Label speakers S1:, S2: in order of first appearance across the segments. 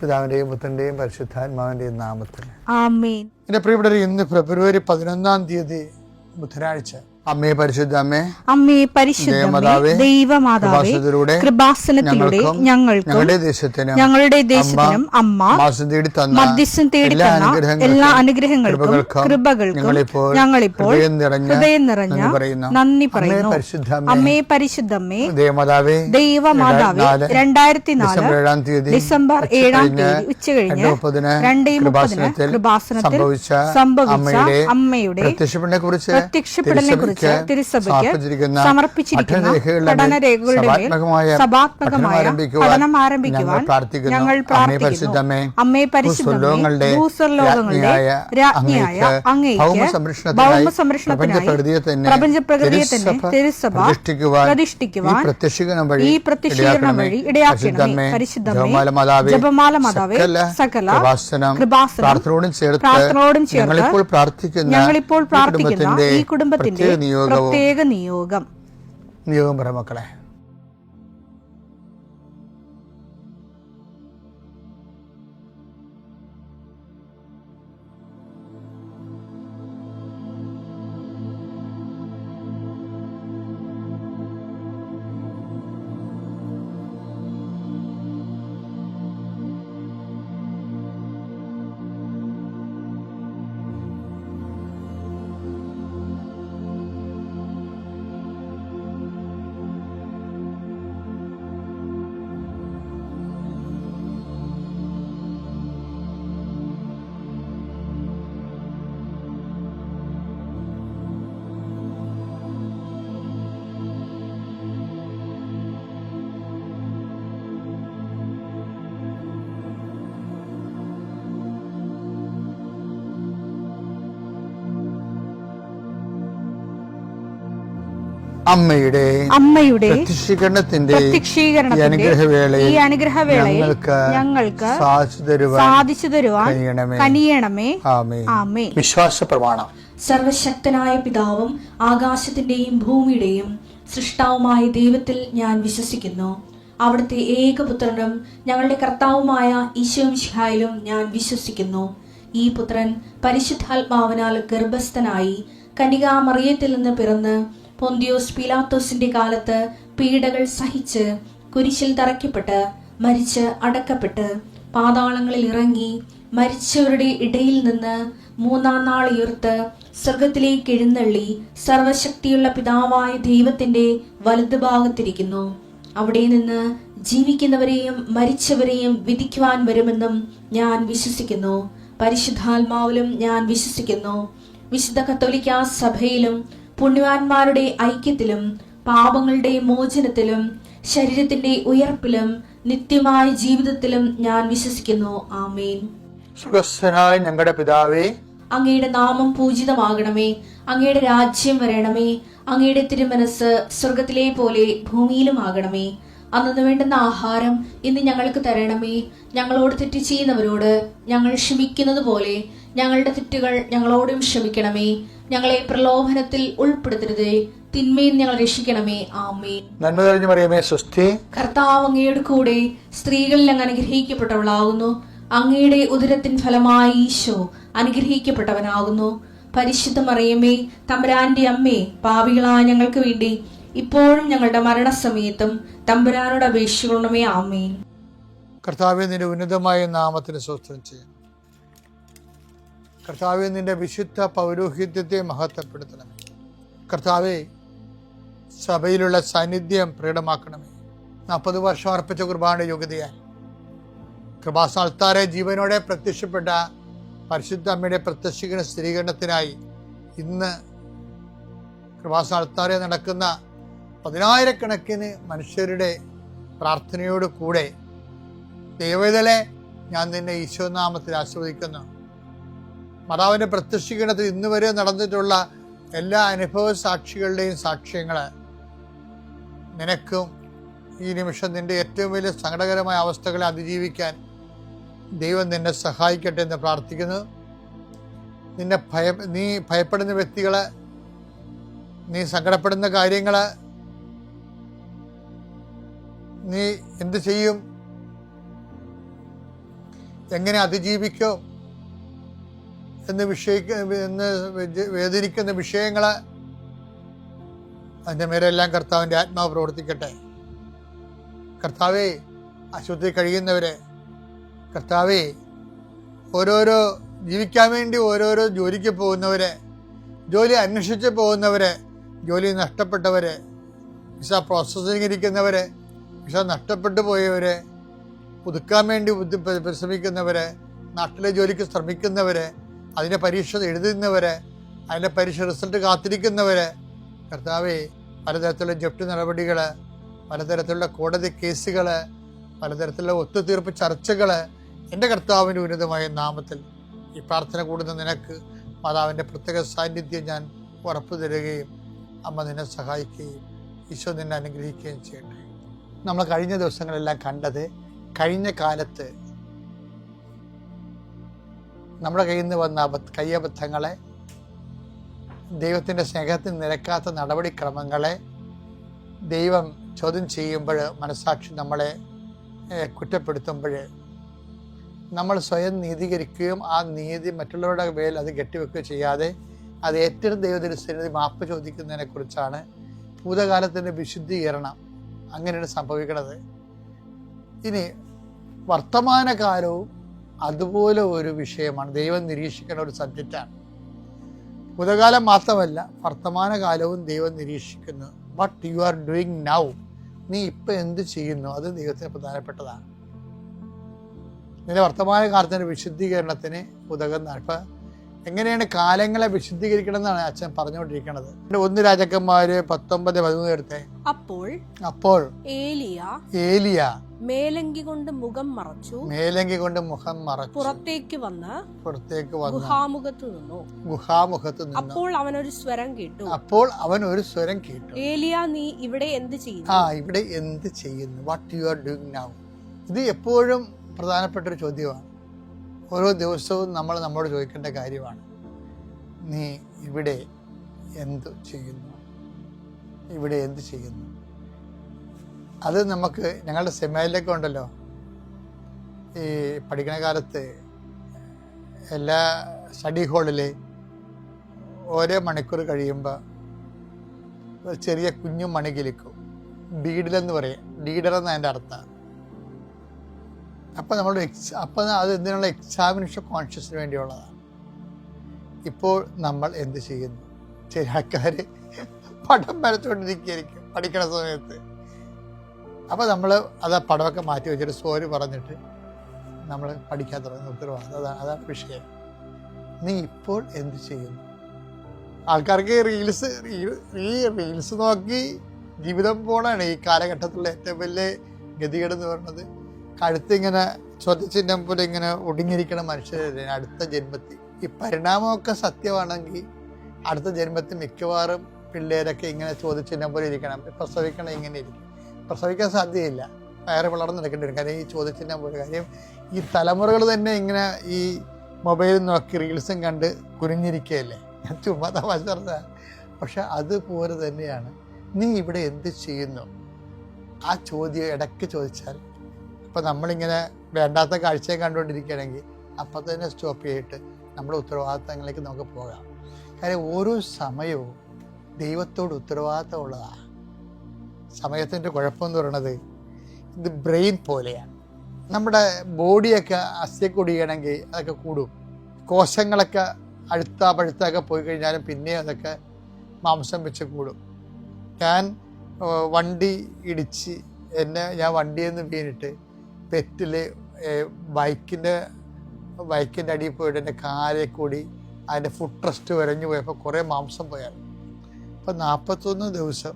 S1: പിതാവിന്റെയും പുത്രന്റെയും പരിശുദ്ധാത്മാവിന്റെയും നാമത്തിൽ
S2: ആമേൻ.
S1: എന്റെ പ്രിയപ്പെട്ടവരെ, ഇന്ന് ഫെബ്രുവരി 11 ബുധനാഴ്ച. അമ്മേ പരിശുദ്ധ അമ്മേ,
S2: അമ്മേ പരിശുദ്ധമേ, ദൈവമാതാവേ, കൃപാസനത്തിലൂടെ ഞങ്ങൾക്കും ഞങ്ങളുടെ ദേശത്തിനും അമ്മ മധ്യസ്ഥം തേടി തന്ന എല്ലാ അനുഗ്രഹങ്ങൾക്കും കൃപകൾക്കും ഞങ്ങളിപ്പോൾ ഹൃദയം നിറഞ്ഞ നന്ദി പറയുന്നു. അമ്മേ പരിശുദ്ധമ്മേ, ദൈവമാതാവേ, 2004 ഡിസംബർ 7 ഉച്ചകഴിഞ്ഞ് 2:30 കൃപാസനത്തിൽ സംഭവിച്ച അമ്മയുടെ പ്രത്യക്ഷപ്പെടലിനെ കുറിച്ച് തിരുസഭയ്ക്ക് സമർപ്പിച്ചിരിക്കുന്ന പഠനരേഖകളുടെ മേൽ സഭാത്മകമായ പഠനം ആരംഭിക്കുവാൻ ഞങ്ങൾ പ്രാർത്ഥിക്കുന്നു. അമ്മേ പരിശുദ്ധമേ, ഭൂസ്വർലോകങ്ങളുടെ രാജ്ഞിയായ അങ്ങേയ്ക്ക് ഭൗമസംരക്ഷണത്തിനായി പ്രപഞ്ചപ്രകൃതിയെ തന്നെ തിരുസഭ പ്രതിഷ്ഠിക്കുവാൻ ഈ പ്രത്യക്ഷീകരണം വഴി ഇടയാക്കണമേ. പരിശുദ്ധമേ, ജപമാല മാതാവേ, സകല കൃപാസനം പ്രാർത്ഥനയോടും ചേർത്ത് ഞങ്ങളിപ്പോൾ പ്രാർത്ഥിക്കുന്ന ഈ കുടുംബത്തിന്റെ പ്രത്യേക നിയോഗം
S1: പറ മക്കളെ. അമ്മയുടെ പ്രത്യക്ഷീകരണത്തിന്റെ ഈ അനുഗ്രഹവേളയിൽ ഞങ്ങൾക്ക് സാധിച്ചു തരുവാൻ കനിയണമേ. ആമേൻ. വിശ്വാസ പ്രമാണം.
S3: സർവശക്തനായ പിതാവും ആകാശത്തിന്റെയും ഭൂമിയുടെയും സൃഷ്ടാവുമായ ദൈവത്തിൽ ഞാൻ വിശ്വസിക്കുന്നു. അവിടുത്തെ ഏകപുത്രനും ഞങ്ങളുടെ കർത്താവുമായ ഈശോമിശിഹായിലും ഞാൻ വിശ്വസിക്കുന്നു. ഈ പുത്രൻ പരിശുദ്ധാത്മാവിനാൽ ഗർഭസ്ഥനായി കന്യകാമറിയത്തിൽ നിന്ന് പിറന്ന് പൊന്തിയോസ് പീലാത്തോസിന്റെ കാലത്ത് പീഡകൾ സഹിച്ച് കുരിശിൽ തറയ്ക്കപ്പെട്ട് മരിച്ച് അടക്കപ്പെട്ട് പാതാളങ്ങളിൽ ഇറങ്ങി മരിച്ചവരുടെ ഇടയിൽ നിന്ന് 3-ാം നാൾ ഉയർത്ത് സ്വർഗത്തിലേക്ക് എഴുന്നള്ളി സർവശക്തിയുള്ള പിതാവായ ദൈവത്തിന്റെ വലതുഭാഗത്തിരിക്കുന്നു. അവിടെ നിന്ന് ജീവിക്കുന്നവരെയും മരിച്ചവരെയും വിധിക്കുവാൻ വരുമെന്നും ഞാൻ വിശ്വസിക്കുന്നു. പരിശുദ്ധാത്മാവിലും ഞാൻ വിശ്വസിക്കുന്നു. വിശുദ്ധ കത്തോലിക്കാ സഭയിലും പുണ്യവാന്മാരുടെ ഐക്യത്തിലും പാപങ്ങളുടെ മോചനത്തിലും ശരീരത്തിന്റെ ഉയർപ്പിലും നിത്യമായ ജീവിതത്തിലും ഞാൻ വിശ്വസിക്കുന്നു. ആമേൻ.
S1: സ്വർഗ്ഗസ്ഥനായ ഞങ്ങളുടെ പിതാവേ,
S3: അങ്ങയുടെ നാമം പൂജിതമാകണമേ. അങ്ങയുടെ രാജ്യം വരണമേ. അങ്ങയുടെ തിരുമനസ് സ്വർഗത്തിലെ പോലെ ഭൂമിയിലും ആകണമേ. അന്നു വേണ്ടുന്ന ആഹാരം ഇന്ന് ഞങ്ങൾക്ക് തരണമേ. ഞങ്ങളോട് തെറ്റ് ചെയ്യുന്നവരോട് ഞങ്ങൾ ക്ഷമിക്കുന്നത് പോലെ ഞങ്ങളുടെ തെറ്റുകൾ ഞങ്ങളോടും ക്ഷമിക്കണമേ. ഞങ്ങളെ പ്രലോഭനത്തിൽ ഉൾപ്പെടുത്തരുതേ, തിന്മയിൽ ഞങ്ങൾ രക്ഷിക്കണമേ. ആമേൻ.
S1: നന്മ നിറഞ്ഞ മറിയമേ, സ്വസ്തി.
S3: കർത്താവ് അങ്ങയുടെ കൂടെ സ്ത്രീകളിൽ അങ്ങ് അനുഗ്രഹിക്കപ്പെട്ടവളാകുന്നു. അങ്ങയുടെ ഉദരത്തിൻ ഫലമായി ഈശോ അനുഗ്രഹിക്കപ്പെട്ടവനാകുന്നു. പരിശുദ്ധ മറിയമേ, തമ്പുരാന്റെ അമ്മേ, പാപികളായ ഞങ്ങൾക്ക് വേണ്ടി ഇപ്പോഴും ഞങ്ങളുടെ മരണസമയത്തും തമ്പുരാനോട് അപേക്ഷിക്കണമേ. ആമേൻ.
S1: കർത്താവേ, നിന്റെ ഉന്നതമായ നാമത്തിന് സ്തോത്രം ചെയ്യുന്നു. കർത്താവേ, നിന്റെ വിശുദ്ധ പൗരോഹിത്യത്തെ മഹത്വപ്പെടുത്തണമേ. കർത്താവേ, സഭയിലുള്ള സാന്നിധ്യം പ്രകടമാക്കണമേ. 40 വർഷം അർപ്പിച്ച കുർബാനയുടെ യോഗ്യതയായി കൃപാസ്ഥാനത്താരെ ജീവനോടെ പ്രത്യക്ഷപ്പെട്ട പരിശുദ്ധ അമ്മയുടെ പ്രത്യക്ഷീകരണ സ്ഥിരീകരണത്തിനായി ഇന്ന് കൃപാസ്ഥാനത്താരെ നടക്കുന്ന 10,000-കണക്കിന് മനുഷ്യരുടെ പ്രാർത്ഥനയോട് കൂടെ ദൈവവേദലെ ഞാൻ നിന്നെ ഈശോനാമത്തിൽ ആസ്വദിക്കുന്നു. മാതാവിൻ്റെ പ്രത്യക്ഷീകരണത്തിൽ ഇന്ന് വരെ നടന്നിട്ടുള്ള എല്ലാ അനുഭവ സാക്ഷികളുടെയും സാക്ഷ്യങ്ങൾ നിനക്കും ഈ നിമിഷം നിന്റെ ഏറ്റവും വലിയ സങ്കടകരമായ അവസ്ഥകളെ അതിജീവിക്കാൻ ദൈവം നിന്നെ സഹായിക്കട്ടെ എന്ന് പ്രാർത്ഥിക്കുന്നു. നീ ഭയപ്പെടുന്ന വ്യക്തികൾ, നീ സങ്കടപ്പെടുന്ന കാര്യങ്ങൾ, നീ എന്ത് ചെയ്യും, എങ്ങനെ അതിജീവിക്കും എന്ന് വേദനിക്കുന്ന വിഷയങ്ങൾ, അതിൻ്റെ മേലെല്ലാം കർത്താവിൻ്റെ ആത്മാവ് പ്രവർത്തിക്കട്ടെ. കർത്താവേ, ആശുപത്രി കഴിയുന്നവരെ, കർത്താവേ, ഓരോരോ ജീവിക്കാൻ വേണ്ടി ഓരോരോ ജോലിക്ക് പോകുന്നവരെ, ജോലി അന്വേഷിച്ച് പോകുന്നവരെ, ജോലി നഷ്ടപ്പെട്ടവരെ, വിസ പ്രോസസ്സിംഗ് ഇരിക്കുന്നവരെ, വിസ നഷ്ടപ്പെട്ടു പോയവരെ, പുതുക്കാൻ വേണ്ടി പരിശ്രമിക്കുന്നവരെ, നാട്ടിലെ ജോലിക്ക് ശ്രമിക്കുന്നവരെ, അതിൻ്റെ പരീക്ഷ എഴുതുന്നവരെ, അതിൻ്റെ പരീക്ഷ റിസൾട്ട് കാത്തിരിക്കുന്നവരെ, കർത്താവേ, പലതരത്തിലുള്ള ജപ്തി നടപടികൾ, പലതരത്തിലുള്ള കോടതി കേസുകൾ, പലതരത്തിലുള്ള ഒത്തുതീർപ്പ് ചർച്ചകൾ, എൻ്റെ കർത്താവിൻ്റെ ഉന്നതമായ നാമത്തിൽ ഈ പ്രാർത്ഥന കൂടുന്ന നിനക്ക് മാതാവിൻ്റെ പ്രത്യേക സാന്നിധ്യം ഞാൻ ഉറപ്പു തരികയും അമ്മ നിന്നെ സഹായിക്കുകയും ഈശോ നിന്നെ അനുഗ്രഹിക്കുകയും ചെയ്യട്ടെ. നമ്മൾ കഴിഞ്ഞ ദിവസങ്ങളെല്ലാം കണ്ടത്, കഴിഞ്ഞ കാലത്ത് നമ്മുടെ കയ്യിൽ നിന്ന് വന്ന കയ്യബദ്ധങ്ങളെ, ദൈവത്തിൻ്റെ സ്നേഹത്തിന് നിരക്കാത്ത നടപടിക്രമങ്ങളെ ദൈവം ചോദ്യം ചെയ്യുമ്പോൾ, മനസ്സാക്ഷി നമ്മളെ കുറ്റപ്പെടുത്തുമ്പോൾ നമ്മൾ സ്വയം നീതീകരിക്കുകയും ആ നീതി മറ്റുള്ളവരുടെ മേൽ അത് കെട്ടിവെക്കുകയോ ചെയ്യാതെ അത് ഏറ്റെടുത്ത് ദൈവത്തിൻ്റെ മാപ്പ് ചോദിക്കുന്നതിനെ കുറിച്ചാണ്. ഭൂതകാലത്തിൻ്റെ വിശുദ്ധീകരണം അങ്ങനെയാണ് സംഭവിക്കുന്നത്. ഇനി വർത്തമാനകാലവും അതുപോലെ ഒരു വിഷയമാണ്. ദൈവം നിരീക്ഷിക്കുന്ന ഒരു സബ്ജക്റ്റാണ്. ഭൂതകാലം മാത്രമല്ല, വർത്തമാനകാലവും ദൈവം നിരീക്ഷിക്കുന്നു. What you are doing now, നീ ഇപ്പം എന്ത് ചെയ്യുന്നു, അത് ദൈവത്തിന് പ്രധാനപ്പെട്ടതാണ്. നിന്റെ വർത്തമാനകാലത്തിൻ്റെ വിശുദ്ധീകരണത്തിന് ഉതകുന്നതാണ്. ഇപ്പം എങ്ങനെയാണ് കാലങ്ങളെ വിശുദ്ധീകരിക്കണം എന്നാണ് അച്ഛൻ പറഞ്ഞുകൊണ്ടിരിക്കുന്നത്. 1 രാജാക്കന്മാർ 19:13 എടുത്തേ. അപ്പോൾ ഏലിയ
S4: മേലങ്കി കൊണ്ട് മുഖം മറച്ചു പുറത്തേക്ക് വന്ന് ഗുഹാമുഖത്ത് നിന്നു. അപ്പോൾ അവൻ ഒരു സ്വരം കേട്ടു, ഏലിയ, നീ ഇവിടെ എന്ത് ചെയ്യുന്നു?
S1: What you are doing now. ഇത് എപ്പോഴും പ്രധാനപ്പെട്ടൊരു ചോദ്യമാണ്. ഓരോ ദിവസവും നമ്മൾ നമ്മോട് ചോദിക്കേണ്ട കാര്യമാണ്. നീ ഇവിടെ എന്ത് ചെയ്യുന്നു? അത് നമുക്ക് ഞങ്ങളുടെ സെമിനാറിലൊക്കെ ഉണ്ടല്ലോ, ഈ പഠിക്കുന്ന കാലത്ത് എല്ലാ സ്റ്റഡി ഹാളിൽ ഓരോ മണിക്കൂർ കഴിയുമ്പോൾ ഒരു ചെറിയ കുഞ്ഞു മണി കിളിക്കും. ഡീഡിലെന്ന് പറയും. ഡീഡർ എന്ന് അതിൻ്റെ അർത്ഥം. അപ്പോൾ നമ്മൾ അത് എന്തിനുള്ള എക്സാമിനേഷൻ കോൺഷ്യസിന് വേണ്ടിയുള്ളതാണ്. ഇപ്പോൾ നമ്മൾ എന്ത് ചെയ്യുന്നു? ചില ആൾക്കാർ പടം വരച്ചുകൊണ്ടിരിക്കുകയായിരിക്കും പഠിക്കണ സമയത്ത്. അപ്പോൾ നമ്മൾ അത് പടമൊക്കെ മാറ്റി വെച്ചിട്ട് സോറി പറഞ്ഞിട്ട് നമ്മൾ പഠിക്കാൻ തുടങ്ങുന്ന ഉത്തരവാദിത്തം. അതാണ് വിഷയം. നീ ഇപ്പോൾ എന്ത് ചെയ്യുന്നു? ആൾക്കാർക്ക് റീൽസ് നോക്കി ജീവിതം പോണാണ് ഈ കാലഘട്ടത്തിലുള്ള ഏറ്റവും വലിയ ഗതികേടെന്ന് പറയുന്നത്. കഴുത്തിങ്ങനെ ചോദ്യചിഹ്നം പോലെ ഇങ്ങനെ ഒടുങ്ങിയിരിക്കണ മനുഷ്യരെ അടുത്ത ജന്മത്തിൽ. ഈ പരിണാമമൊക്കെ സത്യമാണെങ്കിൽ അടുത്ത ജന്മത്തിൽ മിക്കവാറും പിള്ളേരൊക്കെ ഇങ്ങനെ ചോദ്യചിഹ്നം പോലെ ഇരിക്കണം. പ്രസവിക്കണം ഇങ്ങനെ ഇരിക്കും. പ്രസവിക്കാൻ സാധ്യതയില്ല, വയറ് വളർന്നെടുക്കേണ്ടി വരും. കാര്യം ഈ ചോദ്യചിഹ്നം പോലെ. കാര്യം ഈ തലമുറകൾ തന്നെ ഇങ്ങനെ ഈ മൊബൈൽ നോക്കി റീൽസും കണ്ട് കുനിഞ്ഞിരിക്കുകയല്ലേ. ചുമ്മാ തമാശ പറഞ്ഞ. പക്ഷെ അതുപോലെ തന്നെയാണ് നീ ഇവിടെ എന്ത് ചെയ്യുന്നു. ആ ചോദ്യം ഇടയ്ക്ക് ചോദിച്ചാൽ, ഇപ്പം നമ്മളിങ്ങനെ വേണ്ടാത്ത കാഴ്ചയെ കണ്ടുകൊണ്ടിരിക്കുകയാണെങ്കിൽ അപ്പം തന്നെ സ്റ്റോപ്പ് ചെയ്തിട്ട് നമ്മുടെ ഉത്തരവാദിത്തങ്ങളിലേക്ക് നമുക്ക് പോകാം. കാര്യം ഓരോ സമയവും ദൈവത്തോട് ഉത്തരവാദിത്തമുള്ളതാണ്. സമയത്തിൻ്റെ കുഴപ്പമെന്ന് പറയുന്നത് ഇത് ബ്രെയിൻ പോലെയാണ്. നമ്മുടെ ബോഡിയൊക്കെ അസ്ഥിയൊടിയണമെങ്കിൽ അതൊക്കെ കൂടും. കോശങ്ങളൊക്കെ പഴുത്തൊക്കെ പോയി കഴിഞ്ഞാലും പിന്നെ അതൊക്കെ മാംസം വെച്ച് കൂടും. ഞാൻ വണ്ടി ഇടിച്ച് ഞാൻ വണ്ടിയിൽ നിന്ന് വീണിട്ട് പെറ്റിൽ ബൈക്കിൻ്റെ അടിയിൽ പോയിട്ട് എൻ്റെ കാലെ കൂടി അതിൻ്റെ ഫുട് റെസ്റ്റ് വരഞ്ഞു പോയപ്പോൾ കുറേ മാംസം പോയായിരുന്നു. അപ്പോൾ 41 ദിവസം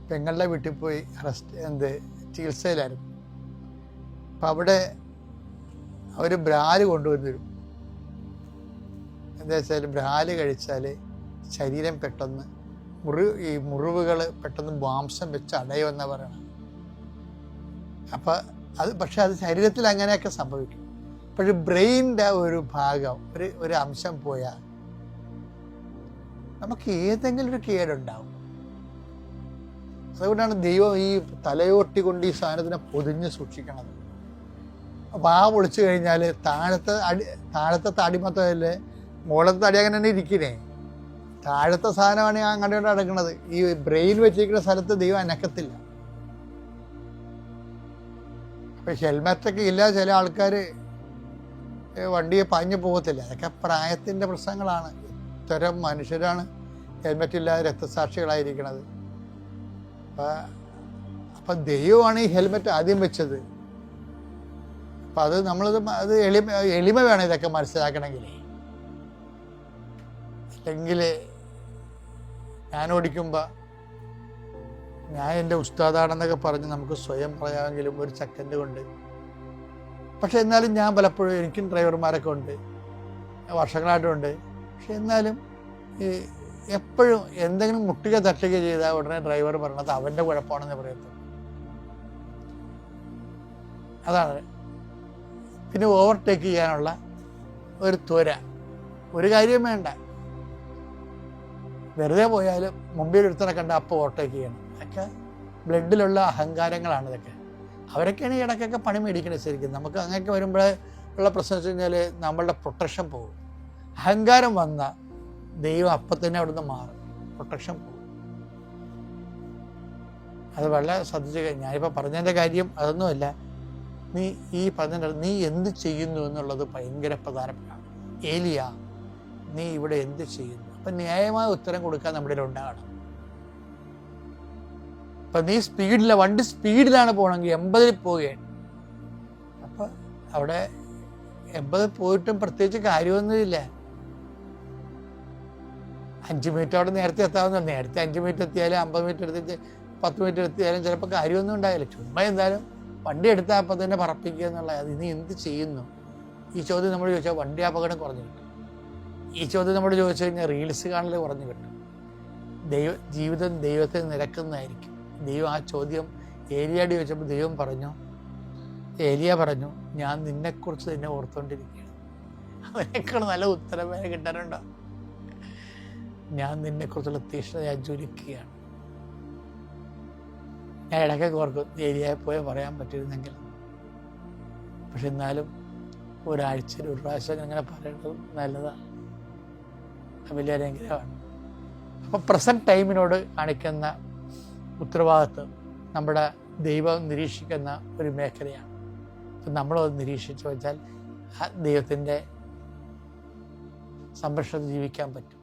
S1: പെങ്ങളുടെ വീട്ടിൽ പോയി ചികിത്സയിലായിരുന്നു. അപ്പം അവിടെ അവർ ബ്രാല് കൊണ്ടുവന്നിരും. എന്താ വെച്ചാൽ ബ്രാല് കഴിച്ചാൽ ശരീരം പെട്ടെന്ന് ഈ മുറിവുകൾ പെട്ടെന്ന് മാംസം വെച്ച് അടയുമെന്നാണ് പറയണം. അപ്പം പക്ഷെ അത് ശരീരത്തിൽ അങ്ങനെയൊക്കെ സംഭവിക്കും. പക്ഷെ ബ്രെയിനിൻ്റെ ഒരു ഭാഗം ഒരു അംശം പോയാൽ നമുക്ക് ഏതെങ്കിലും ഒരു കേടുണ്ടാവും. അതുകൊണ്ടാണ് ദൈവം ഈ തലയോട്ടി കൊണ്ട് ഈ സാധനത്തിനെ പൊതിഞ്ഞ് സൂക്ഷിക്കണത്. അപ്പോൾ ആ പൊളിച്ചു കഴിഞ്ഞാൽ താഴത്തെ തടി മൊത്തമല്ലേ, മുകളത്തെ തടി അങ്ങനെ തന്നെ ഇരിക്കുന്നേ. താഴത്തെ സാധനമാണ് ഞാൻ അങ്ങോട്ട് അടക്കുന്നത്. ഈ ബ്രെയിൻ വെച്ചിരിക്കുന്ന സ്ഥലത്ത് ദൈവം അനക്കത്തില്ല. അപ്പം ഹെൽമെറ്റൊക്കെ ഇല്ല, ചില ആൾക്കാർ വണ്ടിയെ പാഞ്ഞു പോകത്തില്ല. അതൊക്കെ പ്രായത്തിൻ്റെ പ്രശ്നങ്ങളാണ്. ഇത്തരം മനുഷ്യരാണ് ഹെൽമെറ്റ് ഇല്ലാതെ രക്തസാക്ഷികളായിരിക്കണത്. അപ്പം ദൈവമാണ് ഈ ഹെൽമെറ്റ് ആദ്യം വെച്ചത്. അപ്പം അത് അത് എളിമ വേണം ഇതൊക്കെ മനസ്സിലാക്കണമെങ്കിൽ. അല്ലെങ്കിൽ ഞാൻ ഓടിക്കുമ്പോൾ ഞാൻ എൻ്റെ ഉസ്താദാണെന്നൊക്കെ പറഞ്ഞ് നമുക്ക് സ്വയം പറയാമെങ്കിലും ഒരു സെക്കൻഡ് കൊണ്ട്. പക്ഷെ എന്നാലും ഞാൻ പലപ്പോഴും, എനിക്കും ഡ്രൈവർമാരൊക്കെ ഉണ്ട്, വർഷങ്ങളായിട്ടുമുണ്ട്. പക്ഷെ എന്നാലും എപ്പോഴും എന്തെങ്കിലും മുട്ടുക തട്ടുക ചെയ്താൽ ഉടനെ ഡ്രൈവർ പറഞ്ഞത് അവൻ്റെ കുഴപ്പമാണെന്ന് പറയത്തുള്ളൂ. അതാണ്. പിന്നെ ഓവർടേക്ക് ചെയ്യാനുള്ള ഒരു ത്വര, ഒരു കാര്യം വേണ്ട. വെറുതെ പോയാലും മുമ്പിൽ ഒരുത്തനെ കണ്ട അപ്പോൾ ഓവർടേക്ക് ചെയ്യണം. അതൊക്കെ ബ്ലഡിലുള്ള അഹങ്കാരങ്ങളാണ് ഇതൊക്കെ. അവരൊക്കെയാണ് ഈ ഇടയ്ക്കൊക്കെ പണി മേടിക്കണത്. ശരിക്കും നമുക്ക് അങ്ങനെയൊക്കെ വരുമ്പോഴേ ഉള്ള പ്രശ്നം വെച്ച് കഴിഞ്ഞാൽ നമ്മളുടെ പ്രൊട്ടക്ഷൻ പോകും. അഹങ്കാരം വന്ന ദൈവം അപ്പം തന്നെ അവിടുന്ന് മാറും, പ്രൊട്ടക്ഷൻ പോകും. അത് വളരെ ശ്രദ്ധിച്ച്. ഞാനിപ്പോൾ പറഞ്ഞതിൻ്റെ കാര്യം അതൊന്നുമല്ല. നീ എന്ത് ചെയ്യുന്നു എന്നുള്ളത് ഭയങ്കര പ്രധാനപ്പെട്ടതാണ്. ഏലിയ, നീ ഇവിടെ എന്ത് ചെയ്യുന്നു? അപ്പം ന്യായമായ ഉത്തരം കൊടുക്കാൻ നമ്മുടെ ഉണ്ടാകണം. അപ്പം നീ വണ്ടി സ്പീഡിലാണ് പോകണമെങ്കിൽ 80 പോവുകയാണ്. അപ്പം അവിടെ 80 പോയിട്ടും പ്രത്യേകിച്ച് കാര്യമൊന്നുമില്ല. 5 മിനിറ്റ് അവിടെ നേരത്തെ എത്താവുന്ന, നേരത്തെ 5 മിനിറ്റ് എത്തിയാലും 50 മിനിറ്റ് എടുത്തിട്ട് 10 മിനിറ്റ് എത്തിയാലും ചിലപ്പോൾ കാര്യമൊന്നും ഉണ്ടാവില്ല. ചുമ്മാ എന്തായാലും വണ്ടി എടുത്താൽ അപ്പം തന്നെ പറപ്പിക്കുക എന്നുള്ള. അത് നീ എന്ത് ചെയ്യുന്നു? ഈ ചോദ്യം നമ്മൾ ചോദിച്ചാൽ വണ്ടി അപകടം കുറഞ്ഞു കിട്ടും. ഈ ചോദ്യം നമ്മൾ ചോദിച്ചു കഴിഞ്ഞാൽ റീൽസ് കാണൽ കുറഞ്ഞു കിട്ടും. ജീവിതം ദൈവത്തെ നിരക്കുന്നതായിരിക്കും. ദൈവം ആ ചോദ്യം ഏലിയോട് ചോദിച്ചപ്പോൾ ദൈവം പറഞ്ഞു, ഏലിയ പറഞ്ഞു, ഞാൻ നിന്നെക്കുറിച്ച് തന്നെ ഓർത്തുകൊണ്ടിരിക്കുകയാണ്. അവനേക്കാൾ നല്ല ഉത്തരം വരെ കിട്ടാനുണ്ടോ? ഞാൻ നിന്നെക്കുറിച്ചുള്ള തീഷ്ണത ഞാൻ ജ്വലിക്കുകയാണ്. ഞാൻ ഇടയ്ക്കൊക്കെ ഓർക്കും ഏലിയയെ പോയി പറയാൻ പറ്റിയിരുന്നെങ്കിൽ. പക്ഷെ എന്നാലും ഒരാഴ്ചയിൽ ഒരു പ്രാവശ്യം അങ്ങനെ പറയേണ്ടത് നല്ലതാണ്. വലിയ അനുഗ്രഹമാണ്. അപ്പോൾ പ്രസൻറ്റ് ടൈമിനോട് കാണിക്കുന്ന ഉത്തരവാദിത്വം നമ്മുടെ ദൈവം നിരീക്ഷിക്കുന്ന ഒരു മേഖലയാണ്. അപ്പം നമ്മളത് നിരീക്ഷിച്ചു വെച്ചാൽ ആ ദൈവത്തിൻ്റെ സംരക്ഷണത്തിൽ ജീവിക്കാൻ പറ്റും.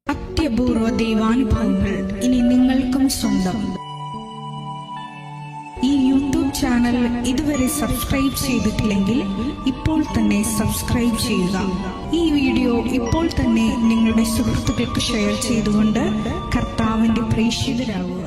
S2: അത്യപൂർവ ദൈവാനുഭവങ്ങൾ ഇനി നിങ്ങൾക്കും സ്വന്തം. ഈ യൂട്യൂബ് ചാനൽ ഇതുവരെ സബ്സ്ക്രൈബ് ചെയ്തിട്ടില്ലെങ്കിൽ ഇപ്പോൾ തന്നെ സബ്സ്ക്രൈബ് ചെയ്യുക. ഈ വീഡിയോ ഇപ്പോൾ തന്നെ നിങ്ങളുടെ സുഹൃത്തുക്കൾക്ക് ഷെയർ ചെയ്തുകൊണ്ട് കർത്താവിന്റെ പ്രേക്ഷിതരാകുക.